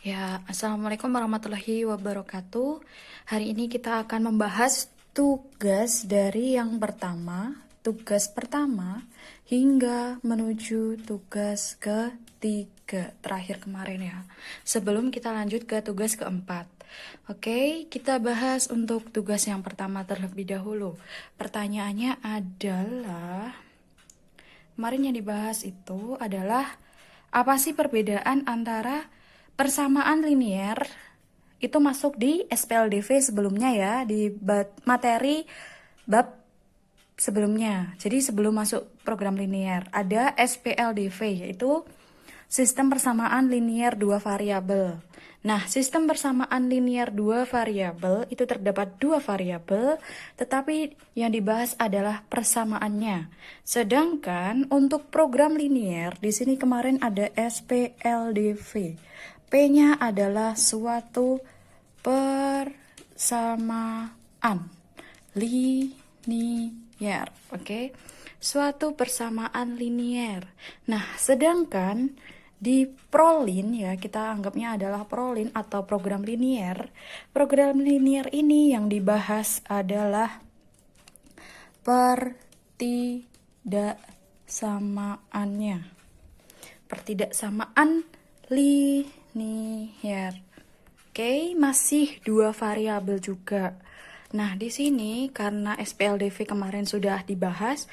Ya, Assalamualaikum warahmatullahi wabarakatuh. Hari ini kita akan membahas tugas dari yang pertama, tugas pertama, hingga menuju tugas ketiga, terakhir kemarin ya. Sebelum kita lanjut ke tugas keempat. Oke, kita bahas untuk tugas yang pertama terlebih dahulu. Pertanyaannya adalah, kemarin yang dibahas itu adalah, apa sih perbedaan antara persamaan linier itu masuk di SPLDV sebelumnya ya, di materi bab sebelumnya. Jadi sebelum masuk program linier, ada SPLDV, yaitu sistem persamaan linier dua variabel. Nah, sistem persamaan linier dua variabel itu terdapat dua variabel, tetapi yang dibahas adalah persamaannya. Sedangkan untuk program linier, di sini kemarin ada SPLDV. P-nya adalah suatu persamaan linier, oke? Suatu persamaan linier. Nah, sedangkan di prolin ya, kita anggapnya adalah prolin atau program linier. Program linier ini yang dibahas adalah pertidaksamaannya. Pertidaksamaan linier. Oke, masih dua variabel juga. Nah, di sini karena SPLDV kemarin sudah dibahas,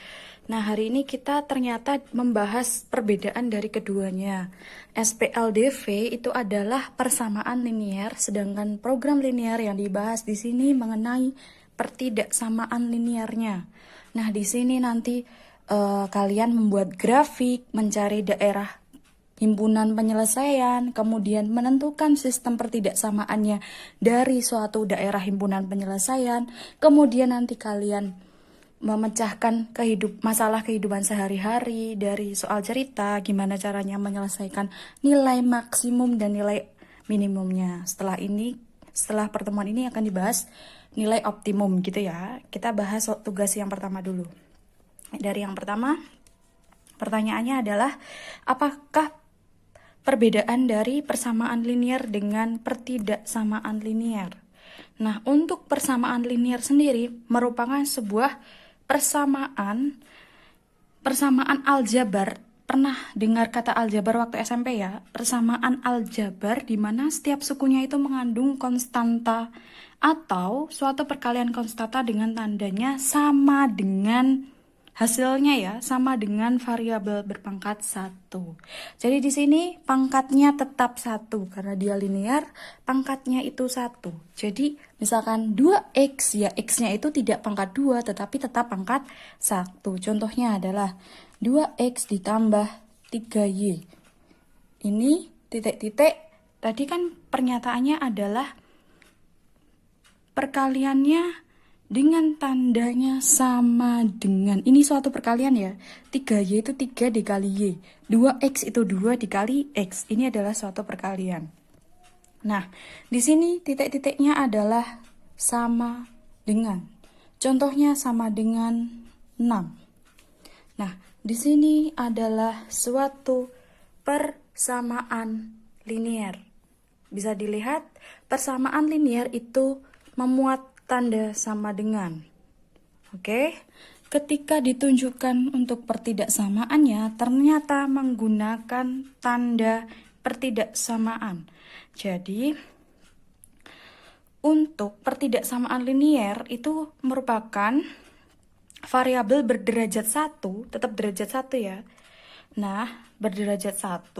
nah hari ini kita ternyata membahas perbedaan dari keduanya. SPLDV itu adalah persamaan linier, sedangkan program linier yang dibahas di sini mengenai pertidaksamaan liniernya. Nah, di sini nanti kalian membuat grafik, mencari daerah himpunan penyelesaian, kemudian menentukan sistem pertidaksamaannya dari suatu daerah himpunan penyelesaian, kemudian nanti kalian memecahkan masalah kehidupan sehari-hari dari soal cerita, gimana caranya menyelesaikan nilai maksimum dan nilai minimumnya. Setelah pertemuan ini akan dibahas nilai optimum gitu ya. Kita bahas tugas yang pertama dulu. Dari yang pertama, pertanyaannya adalah, apakah perbedaan dari persamaan linier dengan pertidaksamaan linier? Nah, untuk persamaan linier sendiri merupakan sebuah persamaan aljabar. Pernah dengar kata aljabar waktu SMP ya? Persamaan aljabar di mana setiap sukunya itu mengandung konstanta atau suatu perkalian konstanta dengan tandanya sama dengan hasilnya ya, sama dengan variabel berpangkat 1. Jadi di sini pangkatnya tetap 1 karena dia linear, pangkatnya itu 1. Jadi misalkan 2x, ya x-nya itu tidak pangkat 2 tetapi tetap pangkat 1. Contohnya adalah 2x ditambah 3y. Ini titik-titik, tadi kan pernyataannya adalah perkaliannya dengan tandanya sama dengan, ini suatu perkalian ya, 3y itu 3 dikali y, 2x itu 2 dikali x, ini adalah suatu perkalian. Nah, di sini titik-titiknya adalah sama dengan, contohnya sama dengan 6. Nah, di sini adalah suatu persamaan linier. Bisa dilihat, persamaan linier itu memuat tanda sama dengan. Oke, ketika ditunjukkan untuk pertidaksamaannya ternyata menggunakan tanda pertidaksamaan. Jadi untuk pertidaksamaan linier itu merupakan variabel berderajat 1, tetap derajat 1 ya. Nah, berderajat 1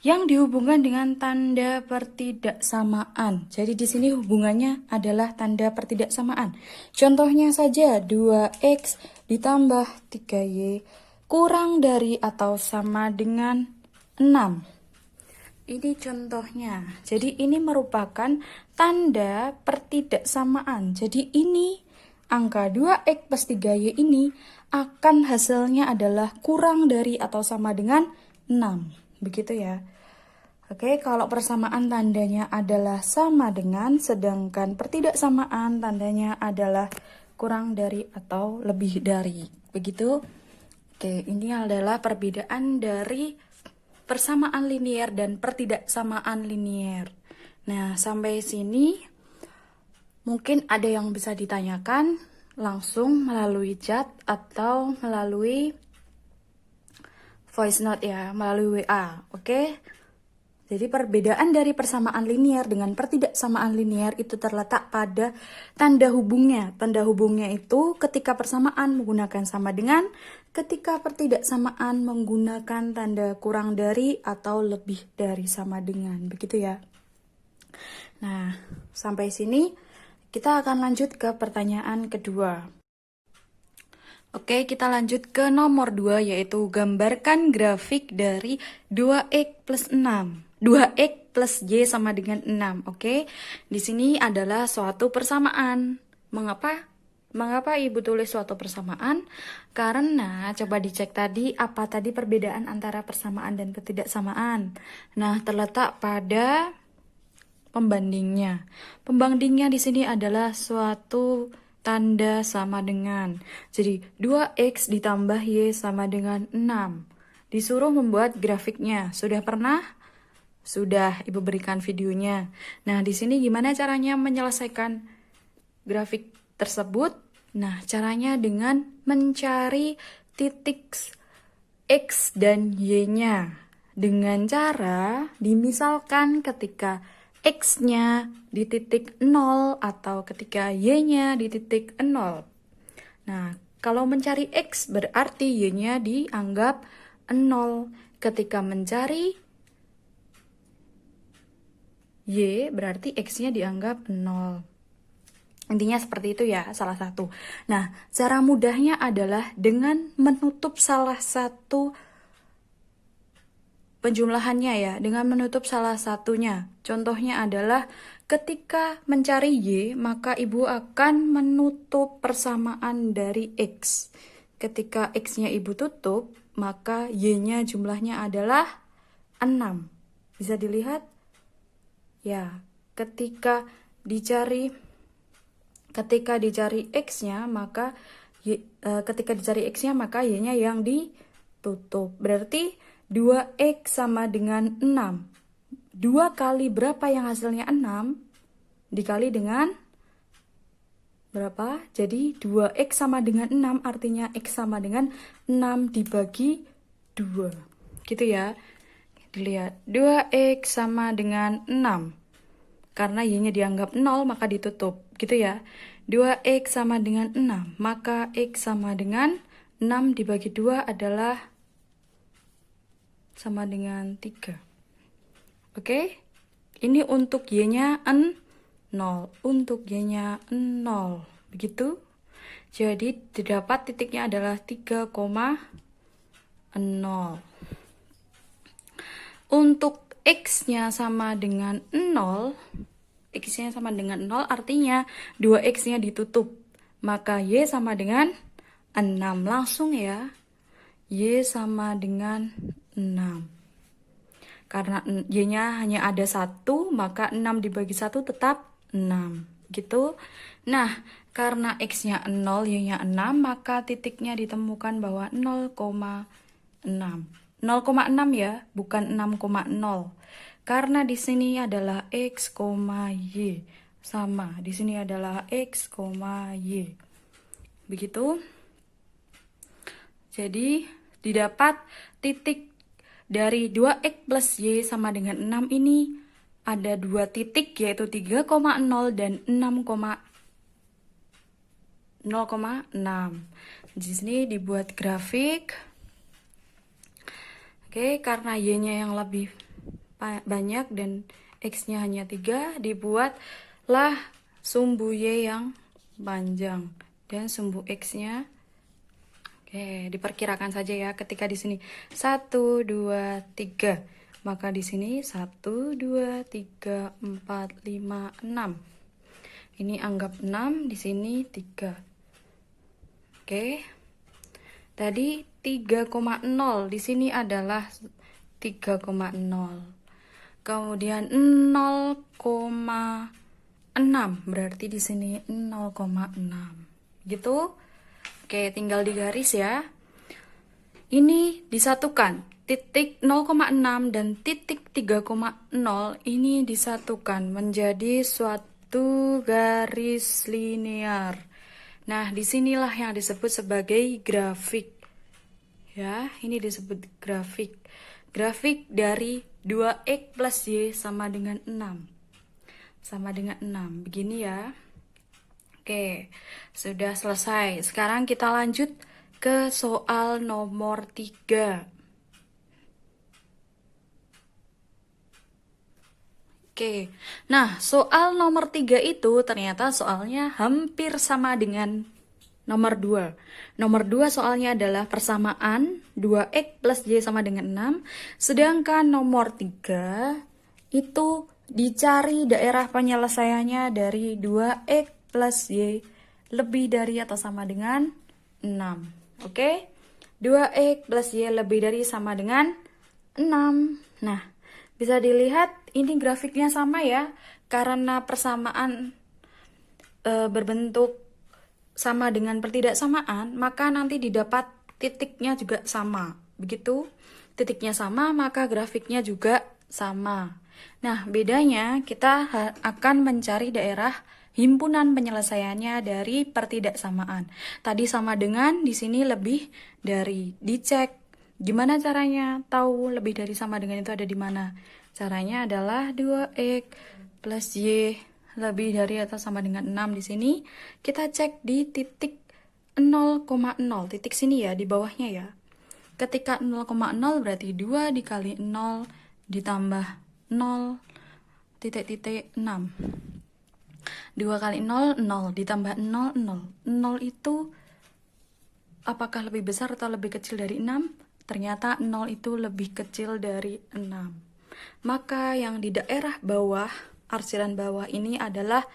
yang dihubungkan dengan tanda pertidaksamaan. Jadi di sini hubungannya adalah tanda pertidaksamaan. Contohnya saja 2x ditambah 3y kurang dari atau sama dengan 6. Ini contohnya. Jadi ini merupakan tanda pertidaksamaan. Jadi ini angka 2x plus 3y ini akan hasilnya adalah kurang dari atau sama dengan 6. Begitu ya. Oke, kalau persamaan tandanya adalah sama dengan, sedangkan pertidaksamaan tandanya adalah kurang dari atau lebih dari. Begitu. Oke, ini adalah perbedaan dari persamaan linier dan pertidaksamaan linier. Nah, sampai sini mungkin ada yang bisa ditanyakan langsung melalui chat atau melalui voice note ya, melalui WA, oke? Jadi perbedaan dari persamaan linier dengan pertidaksamaan linier itu terletak pada tanda hubungnya. Tanda hubungnya itu ketika persamaan menggunakan sama dengan, ketika pertidaksamaan menggunakan tanda kurang dari atau lebih dari sama dengan. Begitu ya. Nah, sampai sini kita akan lanjut ke pertanyaan kedua. Oke, kita lanjut ke nomor 2, yaitu gambarkan grafik dari 2x plus 6. 2x plus y sama dengan 6, oke? Di sini adalah suatu persamaan. Mengapa Ibu tulis suatu persamaan? Karena coba dicek tadi, apa tadi perbedaan antara persamaan dan ketidaksamaan. Nah, terletak pada pembandingnya. Pembandingnya di sini adalah suatu tanda sama dengan. Jadi 2x ditambah y sama dengan 6. Disuruh membuat grafiknya. Sudah pernah? Sudah, Ibu berikan videonya. Nah, di sini gimana caranya menyelesaikan grafik tersebut? Nah, caranya dengan mencari titik x dan y-nya. Dengan cara, dimisalkan ketika x-nya di titik 0 atau ketika y-nya di titik 0. Nah, kalau mencari x berarti y-nya dianggap 0. Ketika mencari y berarti x-nya dianggap 0. Intinya seperti itu ya, salah satu. Nah, cara mudahnya adalah dengan menutup salah satu penjumlahannya ya, dengan menutup salah satunya. Contohnya adalah ketika mencari y, maka Ibu akan menutup persamaan dari x. Ketika x-nya Ibu tutup, maka y-nya jumlahnya adalah 6. Bisa dilihat? Ya, ketika dicari x-nya, maka y-nya yang ditutup. Berarti 2x sama dengan 6. 2 kali berapa yang hasilnya 6? Dikali dengan berapa? Jadi 2x sama dengan 6, artinya x sama dengan 6 dibagi 2. Gitu ya. Dilihat, 2x sama dengan 6. Karena y-nya dianggap 0, maka ditutup. Gitu ya. 2x sama dengan 6, maka x sama dengan 6 dibagi 2 adalah sama dengan 3. Oke? Ini untuk y-nya 0. Untuk y-nya 0. Begitu? Jadi, didapat titiknya adalah 3,0. Untuk x-nya sama dengan 0, x-nya sama dengan 0 artinya 2x-nya ditutup. Maka y sama dengan 6. Langsung ya. Y sama dengan 6. Karena y-nya hanya ada 1, maka 6 dibagi 1 tetap 6. Gitu. Nah, karena x-nya 0, y-nya 6, maka titiknya ditemukan bahwa 0,6. 0,6 ya, bukan 6,0. Karena di sini adalah x, y. Sama, di sini adalah x, y. Begitu. Jadi, didapat titik dari 2x plus y sama dengan 6 ini ada 2 titik, yaitu 3,0 dan 0,6. Di sini dibuat grafik. Oke, karena y-nya yang lebih banyak dan x-nya hanya 3, dibuatlah sumbu y yang panjang dan sumbu x-nya. Oke, diperkirakan saja ya ketika di sini 1, 2, 3. Maka di sini 1, 2, 3, 4, 5, 6. Ini anggap 6, di sini 3. Oke. Tadi 3,0, di sini adalah 3,0. Kemudian 0,6, berarti di sini 0,6. Gitu. Oke, tinggal digaris ya. Ini disatukan. titik 0,6 dan titik 3,0 ini disatukan menjadi suatu garis linear. Nah, disinilah yang disebut sebagai grafik. Ya, ini disebut grafik. Grafik dari 2x plus y sama dengan 6. Sama dengan 6. Begini ya. Oke, sudah selesai. Sekarang kita lanjut ke soal nomor 3. Oke, nah soal nomor 3 itu ternyata soalnya hampir sama dengan nomor 2. Nomor 2 soalnya adalah persamaan 2x plus y sama dengan 6. Sedangkan nomor 3 itu dicari daerah penyelesaiannya dari 2x plus y lebih dari atau sama dengan 6. Oke, 2x plus y lebih dari sama dengan 6. Nah, bisa dilihat ini grafiknya sama ya, karena persamaan berbentuk sama dengan pertidaksamaan, maka nanti didapat titiknya juga sama. Begitu, titiknya sama, maka grafiknya juga sama. Nah, bedanya kita akan mencari daerah himpunan penyelesaiannya dari pertidaksamaan. Tadi sama dengan, di sini lebih dari. Dicek gimana caranya tahu lebih dari sama dengan itu ada di mana? Caranya adalah 2x plus y lebih dari atau sama dengan 6 di sini. Kita cek di titik 0,0, titik sini ya, di bawahnya ya. Ketika 0,0 berarti 2 dikali 0 ditambah 0 titik-titik 6. 2 kali 0, 0 ditambah 0, 0. 0 itu apakah lebih besar atau lebih kecil dari 6? Ternyata 0 itu lebih kecil dari 6. Maka yang di daerah bawah, arsiran bawah ini adalah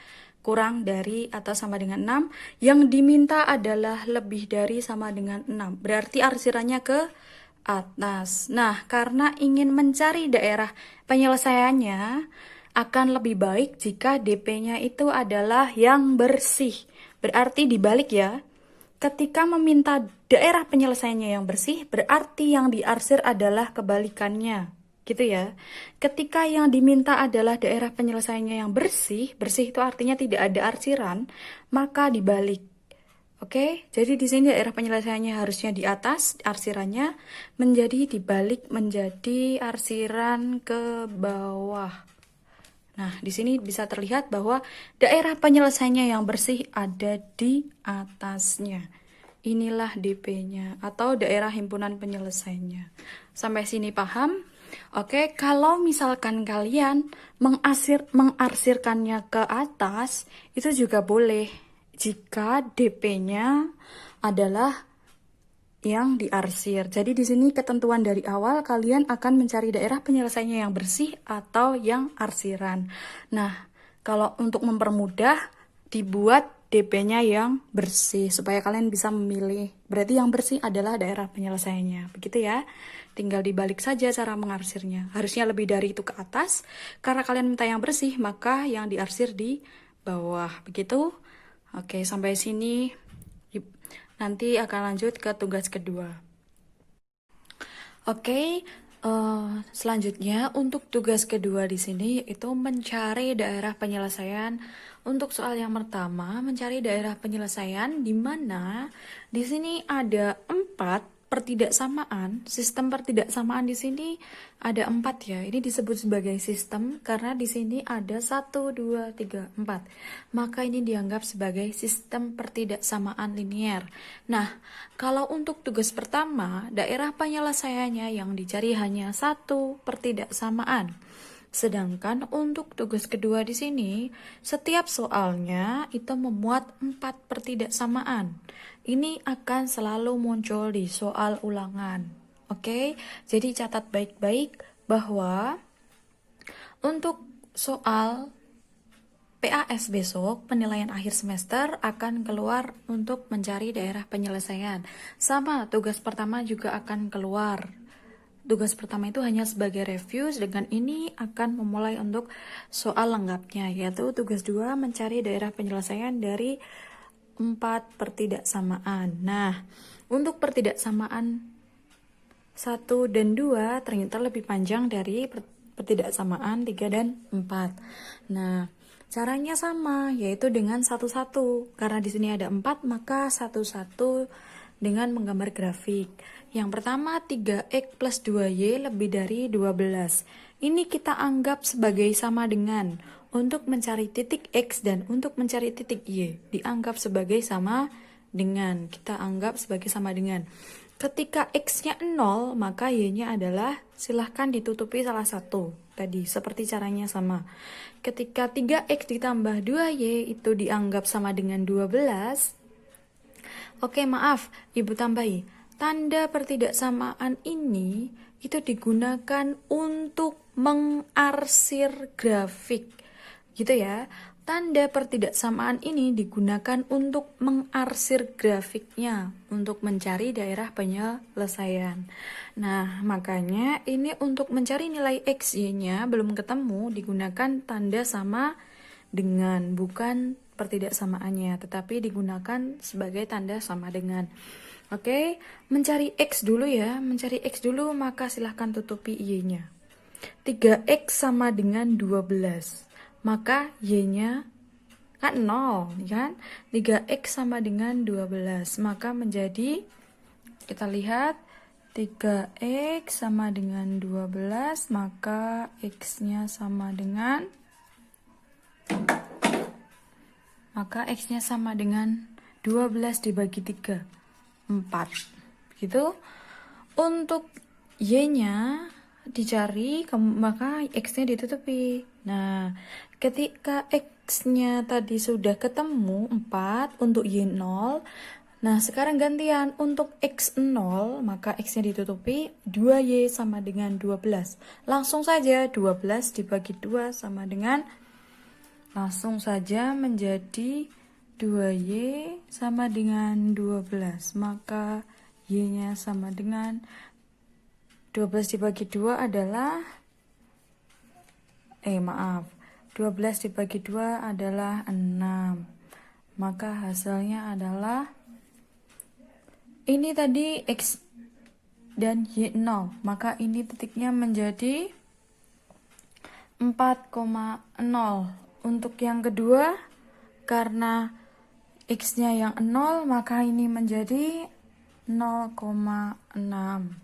kurang dari atau sama dengan 6. Yang diminta adalah lebih dari sama dengan 6. Berarti arsirannya ke atas. Nah, karena ingin mencari daerah penyelesaiannya, akan lebih baik jika DP-nya itu adalah yang bersih. Berarti dibalik ya. Ketika meminta daerah penyelesaiannya yang bersih, berarti yang diarsir adalah kebalikannya. Gitu ya. Ketika yang diminta adalah daerah penyelesaiannya yang bersih, bersih itu artinya tidak ada arsiran, maka dibalik. Oke, jadi di sini daerah penyelesaiannya harusnya di atas, arsirannya menjadi dibalik menjadi arsiran ke bawah. Nah, di sini bisa terlihat bahwa daerah penyelesaiannya yang bersih ada di atasnya. Inilah DP-nya atau daerah himpunan penyelesaiannya. Sampai sini paham? Oke, kalau misalkan kalian mengarsirkannya ke atas, itu juga boleh jika DP-nya adalah yang diarsir. Jadi di sini ketentuan dari awal kalian akan mencari daerah penyelesaiannya yang bersih atau yang arsiran. Nah, kalau untuk mempermudah dibuat DP-nya yang bersih supaya kalian bisa memilih. Berarti yang bersih adalah daerah penyelesaiannya. Begitu ya. Tinggal dibalik saja cara mengarsirnya. Harusnya lebih dari itu ke atas. Karena kalian minta yang bersih, maka yang diarsir di bawah. Begitu. Oke, sampai sini. Nanti akan lanjut ke tugas kedua. Oke, selanjutnya untuk tugas kedua di sini itu mencari daerah penyelesaian. Untuk soal yang pertama, mencari daerah penyelesaian di mana di sini ada 4 pertidaksamaan. Sistem pertidaksamaan di sini ada 4 ya. Ini disebut sebagai sistem karena di sini ada 1, 2, 3, 4. Maka ini dianggap sebagai sistem pertidaksamaan linear. Nah, kalau untuk tugas pertama, daerah penyelesaiannya yang dicari hanya 1 pertidaksamaan. Sedangkan untuk tugas kedua di sini, setiap soalnya itu memuat 4 pertidaksamaan. Ini akan selalu muncul di soal ulangan. Oke, jadi catat baik-baik bahwa untuk soal PAS besok, penilaian akhir semester akan keluar untuk mencari daerah penyelesaian. Sama, tugas pertama juga akan keluar. Tugas pertama itu hanya sebagai review, dengan ini akan memulai untuk soal lengkapnya, yaitu tugas 2 mencari daerah penyelesaian dari 4 pertidaksamaan. Nah, untuk pertidaksamaan 1 dan 2 ternyata lebih panjang dari pertidaksamaan 3 dan 4. Nah, caranya sama, yaitu dengan satu-satu. Karena di sini ada 4, maka satu-satu dengan menggambar grafik. Yang pertama, 3x plus 2y lebih dari 12. Ini kita anggap sebagai sama dengan. Untuk mencari titik x dan untuk mencari titik y, dianggap sebagai sama dengan. Kita anggap sebagai sama dengan. Ketika x-nya 0, maka y-nya adalah silahkan ditutupi salah satu. Tadi, seperti caranya sama. Ketika 3x ditambah 2y itu dianggap sama dengan 12. Oke, maaf, Ibu tambahi. Tanda pertidaksamaan ini itu digunakan untuk mengarsir grafik. Gitu ya. Tanda pertidaksamaan ini digunakan untuk mengarsir grafiknya, untuk mencari daerah penyelesaian. Nah, makanya ini untuk mencari nilai X, Y-nya belum ketemu, digunakan tanda sama dengan, bukan pertidaksamaannya, tetapi digunakan sebagai tanda sama dengan. Oke, mencari X dulu ya, mencari X dulu, maka silahkan tutupi Y-nya. 3X sama dengan 12. Maka y-nya kan 0, kan? 3x sama dengan 12. Maka menjadi, kita lihat, 3x sama dengan 12, maka x-nya sama dengan, x-nya sama dengan 12 dibagi 3, 4. Gitu. Untuk y-nya dicari, maka x-nya ditutupi. Nah, ketika x-nya tadi sudah ketemu 4 untuk y 0. Nah, sekarang gantian untuk x 0, maka x-nya ditutupi, 2y sama dengan 12. Langsung saja 12 dibagi 2 sama dengan, langsung saja menjadi 2y sama dengan 12. Maka y-nya sama dengan 12 dibagi 2 adalah 12 dibagi 2 adalah 6. Maka hasilnya adalah, ini tadi x dan y 0. Maka ini titiknya menjadi 4,0. Untuk yang kedua, karena x-nya yang 0, maka ini menjadi 0,6.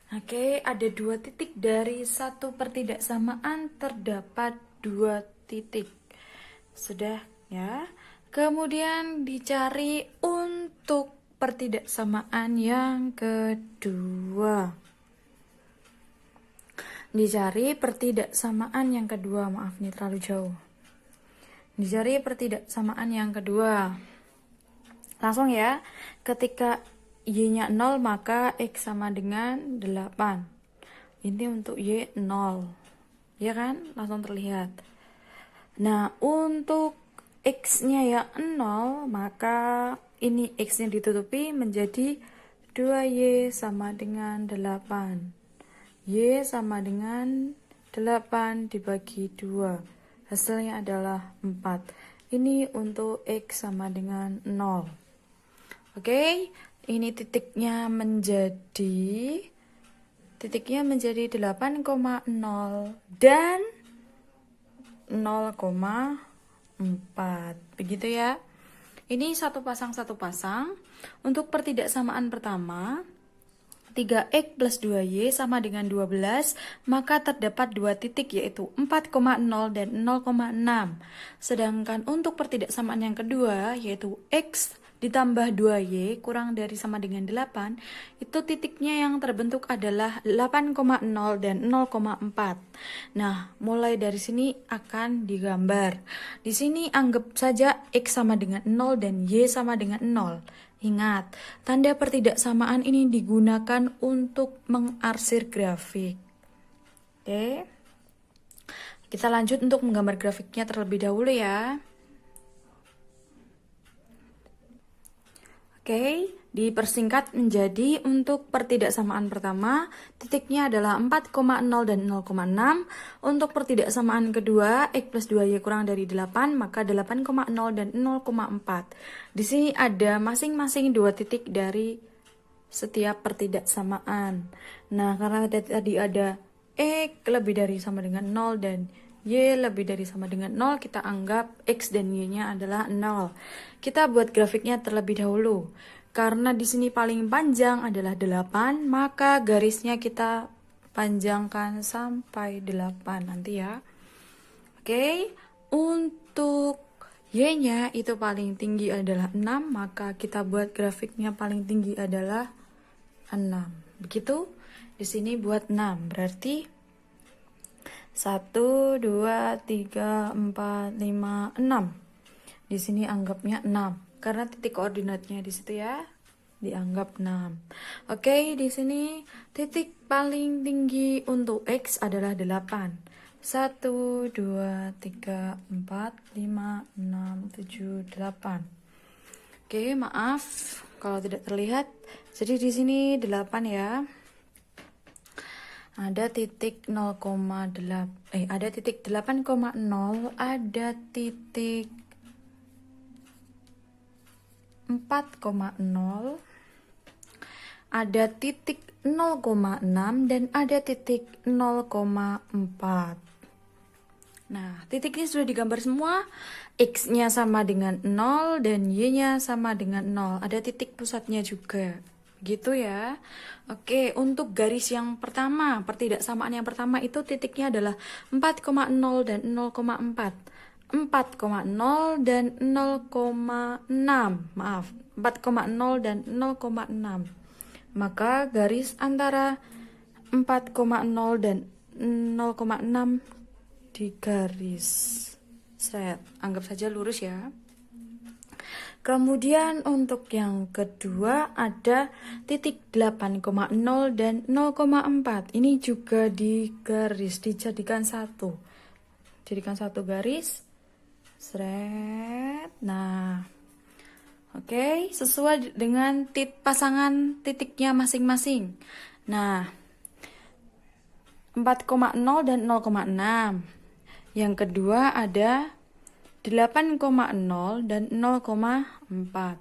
Oke, ada 2 titik dari satu pertidaksamaan, terdapat 2 titik. Sudah ya. Kemudian dicari untuk pertidaksamaan yang kedua. Dicari pertidaksamaan yang kedua, maaf nih terlalu jauh. Dicari pertidaksamaan yang kedua. Langsung ya, ketika y-nya 0, maka x sama dengan 8. Ini untuk y 0. Ya kan? Langsung terlihat. Nah, untuk x-nya yang 0, maka ini x-nya ditutupi menjadi 2y sama dengan 8. Y sama dengan 8 dibagi 2. Hasilnya adalah 4. Ini untuk x sama dengan 0. Oke, ini titiknya menjadi 8,0 dan 0,4. Begitu ya. Ini satu pasang. Untuk pertidaksamaan pertama, 3x plus 2y sama dengan 12, maka terdapat 2 titik yaitu 4,0 dan 0,6. Sedangkan untuk pertidaksamaan yang kedua, yaitu x ditambah 2y kurang dari sama dengan 8, itu titiknya yang terbentuk adalah 8,0 dan 0,4. Nah, mulai dari sini akan digambar. Di sini anggap saja x sama dengan 0 dan y sama dengan 0. Ingat, tanda pertidaksamaan ini digunakan untuk mengarsir grafik. Oke. Kita lanjut untuk menggambar grafiknya terlebih dahulu ya. Oke, dipersingkat menjadi untuk pertidaksamaan pertama, titiknya adalah 4,0 dan 0,6. Untuk pertidaksamaan kedua, x plus 2y kurang dari 8, maka 8,0 dan 0,4. Di sini ada masing-masing 2 titik dari setiap pertidaksamaan. Nah, karena tadi ada X lebih dari sama dengan 0 dan Y lebih dari sama dengan 0, kita anggap X dan Y-nya adalah 0. Kita buat grafiknya terlebih dahulu. Karena di sini paling panjang adalah 8, maka garisnya kita panjangkan sampai 8 nanti ya. Oke, untuk Y-nya itu paling tinggi adalah 6, maka kita buat grafiknya paling tinggi adalah 6. Begitu? Di sini buat 6, berarti 1, 2, 3, 4, 5, 6. Di sini anggapnya 6, karena titik koordinatnya di situ ya, dianggap 6. Oke, di sini titik paling tinggi untuk X adalah 8. 1, 2, 3, 4, 5, 6, 7, 8. Oke, maaf kalau tidak terlihat. Jadi di sini 8 ya. Ada titik 0,8, ada titik 8,0, ada titik 4,0, ada titik 0,6 dan ada titik 0,4. Nah, titiknya sudah digambar semua. X-nya sama dengan 0 dan Y-nya sama dengan 0. Ada titik pusatnya juga. Gitu ya. Oke, untuk garis yang pertama, pertidaksamaan yang pertama itu titiknya adalah 4,0 dan 0,4. 4,0 dan 0,6. Maaf, 4,0 dan 0,6. Maka garis antara 4,0 dan 0,6 di garis set, anggap saja lurus ya. Kemudian untuk yang kedua ada titik 8,0 dan 0,4. Ini juga di garis, dijadikan satu. Jadikan satu garis. Seret. Nah, oke, sesuai dengan pasangan titiknya masing-masing. Nah, 4,0 dan 0,6. Yang kedua ada 8,0 dan 0,4.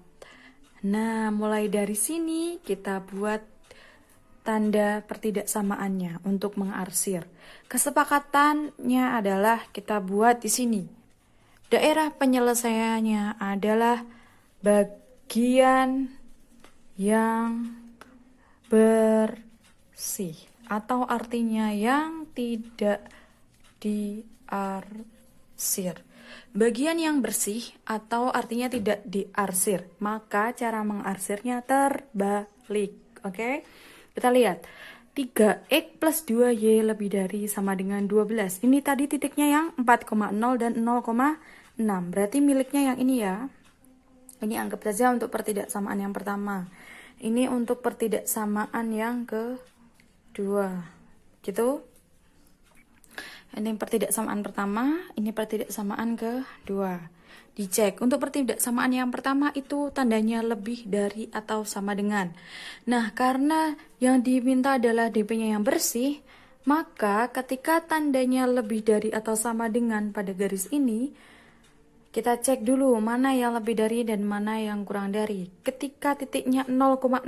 Nah, mulai dari sini kita buat tanda pertidaksamaannya untuk mengarsir. Kesepakatannya adalah kita buat di sini. Daerah penyelesaiannya adalah bagian yang bersih atau artinya yang tidak diarsir. Bagian yang bersih atau artinya tidak diarsir, maka cara mengarsirnya terbalik. Oke, kita lihat 3x plus 2y lebih dari sama dengan 12. Ini tadi titiknya yang 4,0 dan 0,6, berarti miliknya yang ini ya. Ini anggap saja untuk pertidaksamaan yang pertama. Ini untuk pertidaksamaan yang kedua, gitu. Ini pertidaksamaan pertama, ini pertidaksamaan kedua. Dicek. Untuk pertidaksamaan yang pertama itu tandanya lebih dari atau sama dengan. Nah, karena yang diminta adalah DP-nya yang bersih, maka ketika tandanya lebih dari atau sama dengan pada garis ini, kita cek dulu mana yang lebih dari dan mana yang kurang dari. Ketika titiknya 0,0,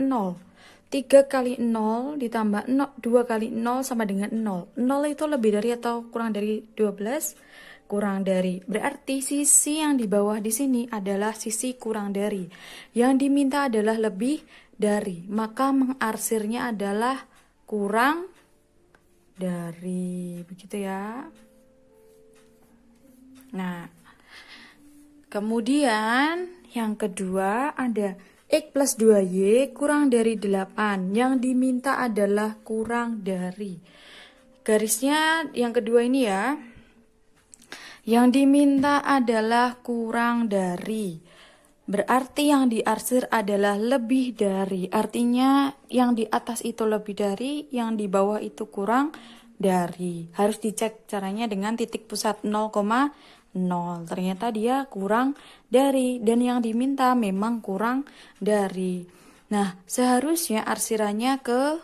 3 kali 0 ditambah 2 kali 0 sama dengan 0. 0 itu lebih dari atau kurang dari 12? Kurang dari. Berarti sisi yang di bawah di sini adalah sisi kurang dari. Yang diminta adalah lebih dari. Maka mengarsirnya adalah kurang dari. Begitu ya. Nah, kemudian yang kedua ada X plus 2Y kurang dari 8. Yang diminta adalah kurang dari. Garisnya yang kedua ini ya. Yang diminta adalah kurang dari. Berarti yang diarsir adalah lebih dari. Artinya yang di atas itu lebih dari, yang di bawah itu kurang dari. Harus dicek caranya dengan titik pusat 0,0. Ternyata dia kurang dari. Dan yang diminta memang kurang dari. Nah, seharusnya arsirannya ke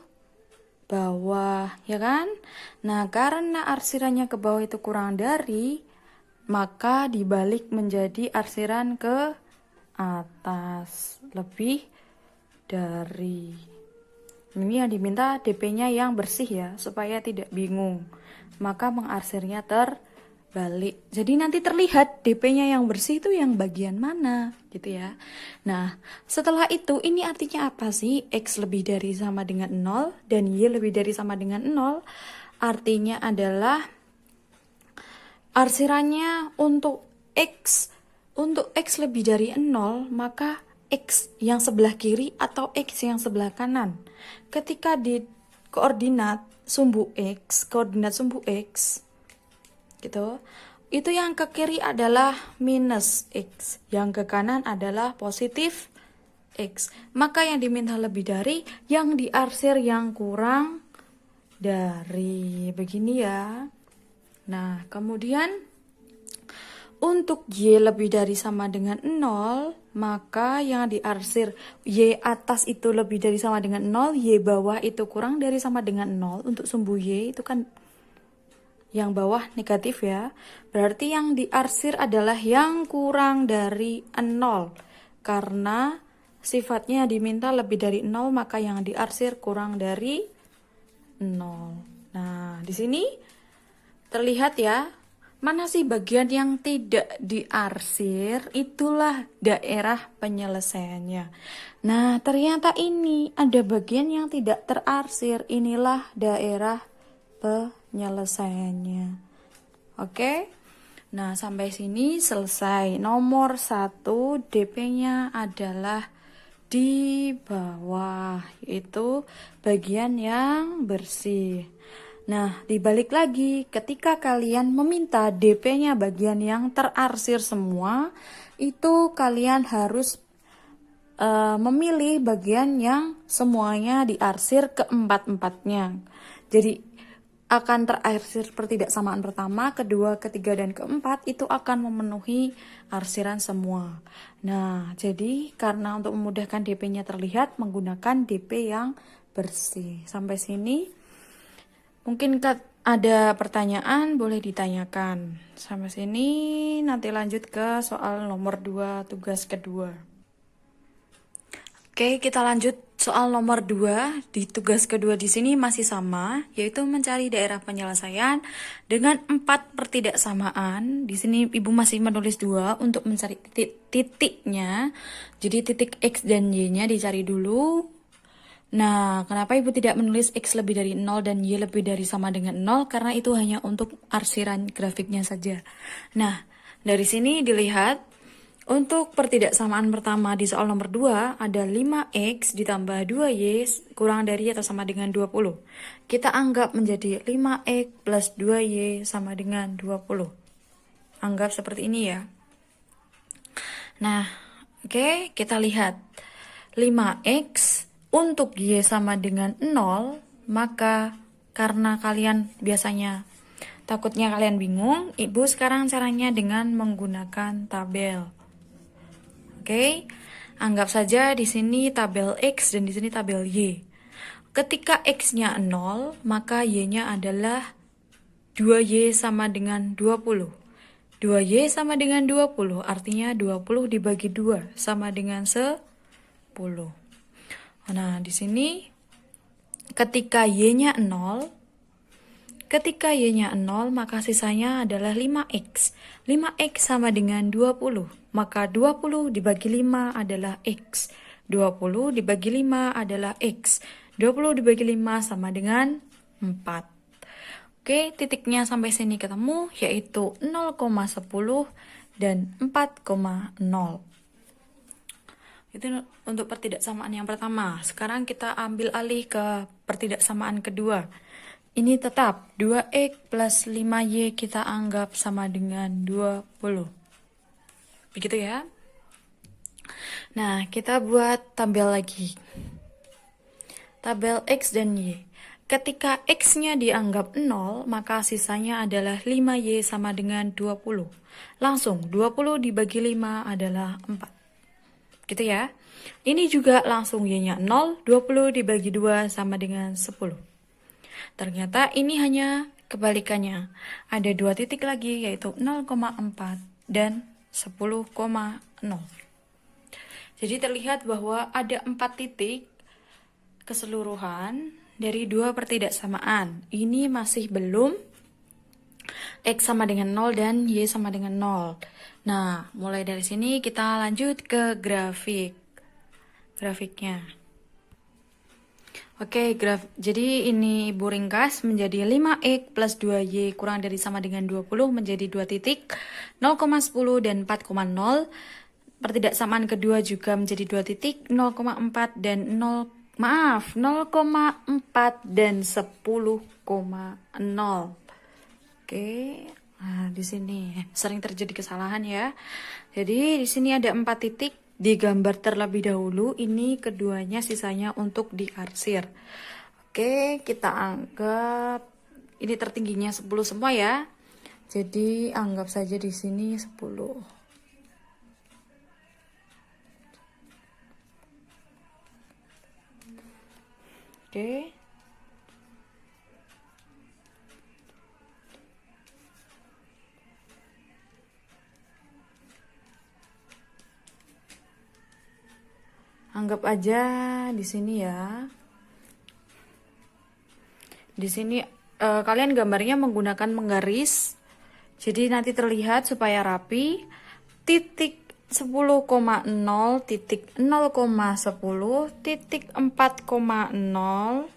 bawah, ya kan? Nah, karena arsirannya ke bawah itu kurang dari, maka dibalik menjadi arsiran ke atas, lebih dari. Ini yang diminta DP-nya yang bersih ya, supaya tidak bingung. Maka mengarsirnya terbalik. Jadi nanti terlihat DP-nya yang bersih itu yang bagian mana, gitu ya. Nah, setelah itu ini artinya apa sih? X lebih dari sama dengan 0 dan Y lebih dari sama dengan 0. Artinya adalah arsirannya untuk X lebih dari 0, maka X yang sebelah kiri atau X yang sebelah kanan. Ketika di koordinat sumbu X gitu, itu yang ke kiri adalah minus X, yang ke kanan adalah positif X. Maka yang diminta lebih dari yang diarsir yang kurang dari, begini ya. Nah, kemudian untuk Y lebih dari sama dengan 0, maka yang diarsir Y atas itu lebih dari sama dengan 0, Y bawah itu kurang dari sama dengan 0. Untuk sumbu Y itu kan yang bawah negatif ya. Berarti yang diarsir adalah yang kurang dari 0. Karena sifatnya diminta lebih dari 0, maka yang diarsir kurang dari 0. Nah, di sini terlihat ya, mana sih bagian yang tidak diarsir, itulah daerah penyelesaiannya. Nah, ternyata ini ada bagian yang tidak terarsir, inilah daerah penyelesaiannya. Oke? Nah, sampai sini selesai. Nomor 1 DP-nya adalah di bawah, yaitu bagian yang bersih. Nah, dibalik lagi, ketika kalian meminta DP-nya bagian yang terarsir semua, itu kalian harus memilih bagian yang semuanya diarsir keempat-empatnya. Jadi, akan terarsir pertidaksamaan pertama, kedua, ketiga, dan keempat, itu akan memenuhi arsiran semua. Nah, jadi karena untuk memudahkan DP-nya terlihat, menggunakan DP yang bersih. Sampai sini. Mungkin ada pertanyaan, boleh ditanyakan. Sampai sini nanti lanjut ke soal nomor 2, tugas kedua. Oke, kita lanjut soal nomor 2. Di tugas kedua di sini masih sama, yaitu mencari daerah penyelesaian dengan 4 pertidaksamaan. Di sini Ibu masih menulis 2 untuk mencari titiknya. Jadi titik X dan Y-nya dicari dulu. Nah, kenapa Ibu tidak menulis X lebih dari 0 dan Y lebih dari sama dengan 0? Karena itu hanya untuk arsiran grafiknya saja. Nah, dari sini dilihat, untuk pertidaksamaan pertama di soal nomor 2, ada 5X ditambah 2Y kurang dari atau sama dengan 20. Kita anggap menjadi 5X plus 2Y sama dengan 20. Anggap seperti ini ya. Nah, oke, kita lihat. 5X untuk Y sama dengan 0, maka karena kalian biasanya takutnya kalian bingung, Ibu sekarang caranya dengan menggunakan tabel. Oke, anggap saja di sini tabel X dan di sini tabel Y. Ketika X-nya 0, maka Y-nya adalah 2Y sama dengan 20. 2Y sama dengan 20, artinya 20 dibagi 2 sama dengan 10. Nah, di sini ketika Y-nya 0, maka sisanya adalah 5X. 5X sama dengan 20, maka 20 dibagi 5 adalah X. 20 dibagi 5 adalah X. 20 dibagi 5 sama dengan 4. Oke, titiknya sampai sini ketemu, yaitu 0,10 dan 4,0. Itu untuk pertidaksamaan yang pertama. Sekarang kita ambil alih ke pertidaksamaan kedua. Ini tetap 2X plus 5Y kita anggap sama dengan 20. Begitu ya. Nah, kita buat tabel lagi. Tabel X dan Y. Ketika X-nya dianggap 0, maka sisanya adalah 5Y sama dengan 20. Langsung 20 dibagi 5 adalah 4. Gitu ya. Ini juga langsung Y-nya 0, 20 dibagi 2 sama dengan 10. Ternyata ini hanya kebalikannya. Ada 2 titik lagi, yaitu 0,4 dan 10,0. Jadi terlihat bahwa ada 4 titik keseluruhan dari dua pertidaksamaan. Ini masih belum X sama dengan 0 dan Y sama dengan 0. Nah, mulai dari sini kita lanjut ke grafiknya. Oke, jadi ini ibu ringkas menjadi 5X plus 2Y kurang dari sama dengan 20 menjadi 2 titik, 0,10 dan 4,0. Pertidaksamaan kedua juga menjadi 2 titik, 0,4 dan 0,4 dan 10,0. Oke, nah di sini sering terjadi kesalahan ya. Jadi di sini ada 4 titik digambar terlebih dahulu. Ini keduanya sisanya untuk diarsir. Oke, kita anggap ini tertingginya 10 semua ya. Jadi anggap saja di sini 10. Oke. Anggap aja di sini ya. Di sini kalian gambarnya menggunakan menggaris. Jadi nanti terlihat supaya rapi. Titik 10,0, titik 0,10, titik 4,0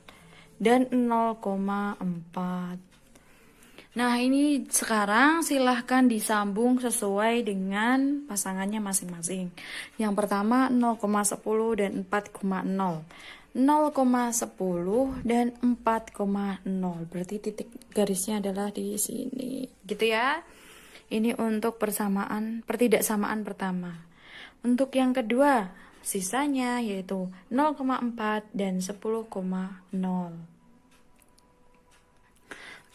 dan 0,4. Nah, ini sekarang silahkan disambung sesuai dengan pasangannya masing-masing. Yang pertama 0,10 dan 4,0. 0,10 dan 4,0. Berarti titik garisnya adalah di sini. Gitu ya. Ini untuk pertidaksamaan pertama. Untuk yang kedua, sisanya yaitu 0,4 dan 10,0.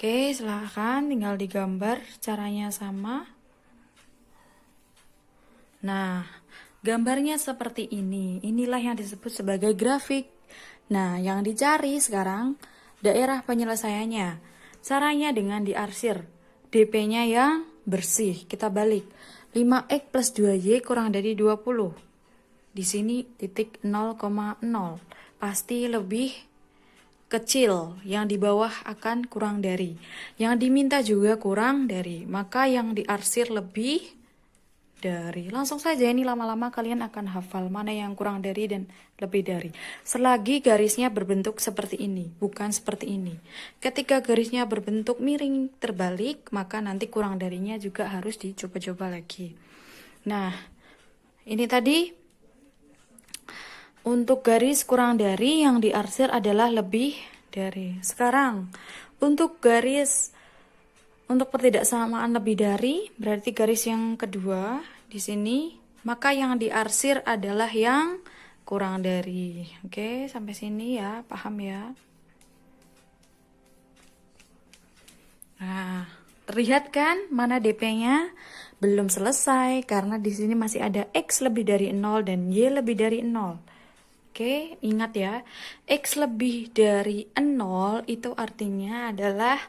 Oke, silahkan tinggal digambar, caranya sama. Nah, gambarnya seperti ini. Inilah yang disebut sebagai grafik. Nah, yang dicari sekarang daerah penyelesaiannya. Caranya dengan diarsir. DP-nya yang bersih. Kita balik. 5X plus 2Y kurang dari 20. Di sini titik 0,0. Pasti lebih kecil, yang di bawah akan kurang dari, yang diminta juga kurang dari, maka yang diarsir lebih dari. Langsung saja ini lama-lama kalian akan hafal mana yang kurang dari dan lebih dari. Selagi garisnya berbentuk seperti ini, bukan seperti ini. Ketika garisnya berbentuk miring terbalik, maka nanti kurang darinya juga harus dicoba-coba lagi. Nah, ini tadi untuk garis kurang dari yang diarsir adalah lebih dari. Sekarang untuk pertidaksamaan lebih dari, berarti garis yang kedua di sini, maka yang diarsir adalah yang kurang dari. Oke, sampai sini ya, paham ya? Nah, terlihat kan mana DP-nya? Belum selesai karena di sini masih ada X lebih dari 0 dan Y lebih dari 0. Oke, ingat ya, X lebih dari 0 itu artinya adalah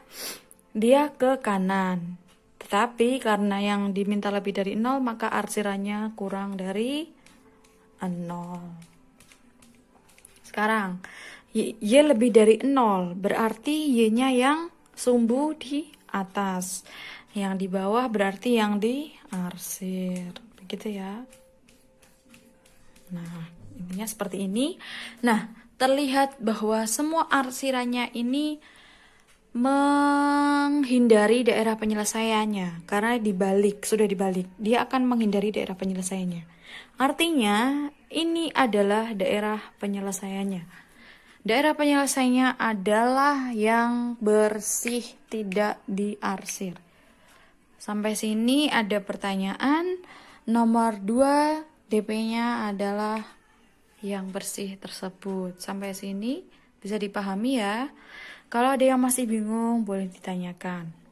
dia ke kanan. Tetapi karena yang diminta lebih dari 0, maka arsirannya kurang dari 0. Sekarang, Y lebih dari 0, berarti Y-nya yang sumbu di atas. Yang di bawah berarti yang diarsir. Begitu ya. Nah, intinya seperti ini. Nah, terlihat bahwa semua arsirannya ini menghindari daerah penyelesaiannya karena sudah dibalik. Dia akan menghindari daerah penyelesaiannya. Artinya, ini adalah daerah penyelesaiannya. Daerah penyelesaiannya adalah yang bersih, tidak diarsir. Sampai sini ada pertanyaan. Nomor 2, DP-nya adalah yang bersih tersebut. Sampai sini bisa dipahami ya. Kalau ada yang masih bingung boleh ditanyakan.